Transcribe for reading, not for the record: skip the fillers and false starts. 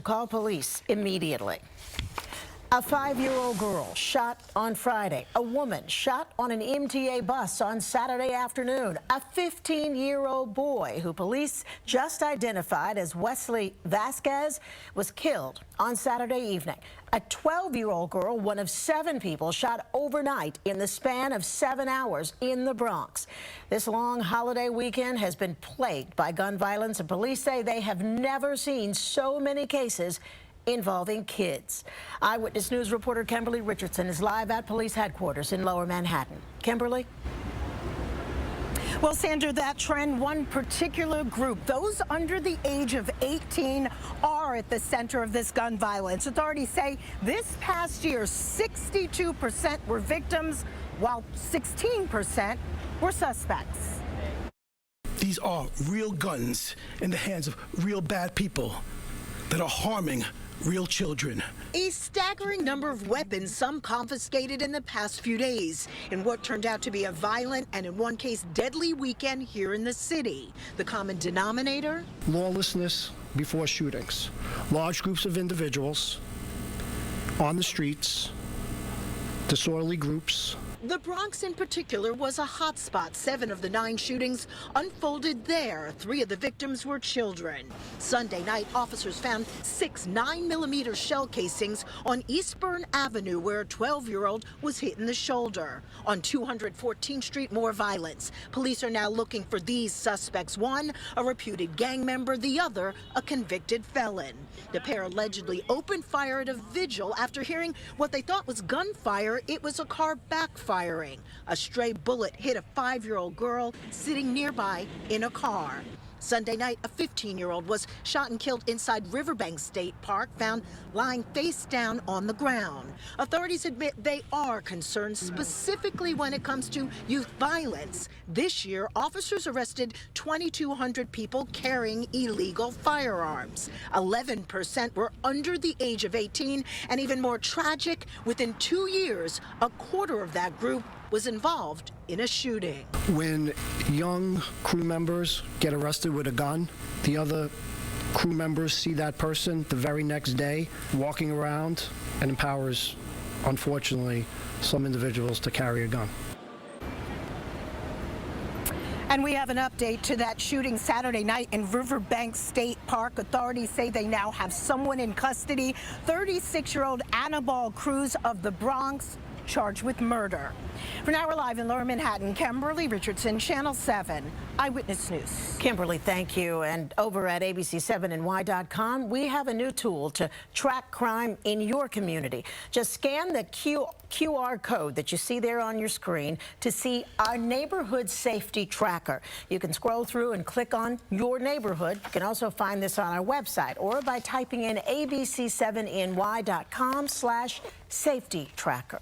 Call police immediately. A 5-year-old girl shot on Friday. A woman shot on an MTA bus on Saturday afternoon. A 15-year-old boy who police just identified as Wesley Vasquez was killed on Saturday evening. A 12-year-old girl, one of 7 people, shot overnight in the span of 7 hours in the Bronx. This long holiday weekend has been plagued by gun violence, and police say they have never seen so many cases involving kids. Eyewitness News reporter Kimberly Richardson is live at police headquarters in Lower Manhattan. Kimberly? Well, Sandra, that trend, one particular group, those under the age of 18, are at the center of this gun violence. Authorities say this past year, 62% were victims, while 16% were suspects. These are real guns in the hands of real bad people that are harming real children. A staggering number of weapons, some confiscated in the past few days, in what turned out to be a violent and, in one case, deadly weekend here in the city. The common denominator? Lawlessness before shootings. Large groups of individuals on the streets, disorderly groups. The Bronx in particular was a hot spot. 7 of the 9 shootings unfolded there. 3 of the victims were children. Sunday night, officers found 6 9mm shell casings on Eastburn Avenue, where a 12-year-old was hit in the shoulder. On 214th Street, more violence. Police are now looking for these suspects. One, a reputed gang member, the other, a convicted felon. The pair allegedly opened fire at a vigil after hearing what they thought was gunfire. It was a car backfiring. A stray bullet hit a 5-year-old girl sitting nearby in a car. Sunday night, a 15-year-old was shot and killed inside Riverbank State Park, found lying face down on the ground. Authorities admit they are concerned specifically when it comes to youth violence. This year, officers arrested 2,200 people carrying illegal firearms. 11% were under the age of 18, and even more tragic, within 2 years, a quarter of that group was involved in a shooting. When young crew members get arrested with a gun, the other crew members see that person the very next day walking around, and empowers, unfortunately, some individuals to carry a gun. And we have an update to that shooting Saturday night in Riverbank State Park. Authorities say they now have someone in custody, 36-year-old Annabelle Cruz of the Bronx, charged with murder. For now, we're live in Lower Manhattan. Kimberly Richardson, Channel 7, Eyewitness News. Kimberly, thank you. And over at abc7ny.com, we have a new tool to track crime in your community. Just scan the QR code that you see there on your screen to see our neighborhood safety tracker. You can scroll through and click on your neighborhood. You can also find this on our website or by typing in abc7ny.com/safety tracker.